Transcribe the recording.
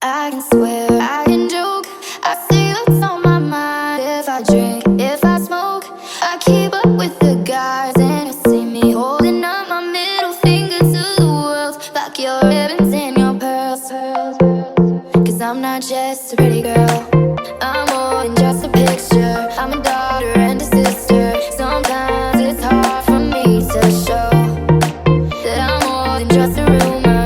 I can swear, I can joke. I say what's on my mind. If I drink, if I smoke, I keep up with the guys, and you see me holding up my middle finger to the world. Fuck your ribbons and your pearls. Cause I'm not just a pretty girl, I'm more than just a picture. I'm a daughter and a sister. Sometimes it's hard for me to show that I'm more than just a rumor.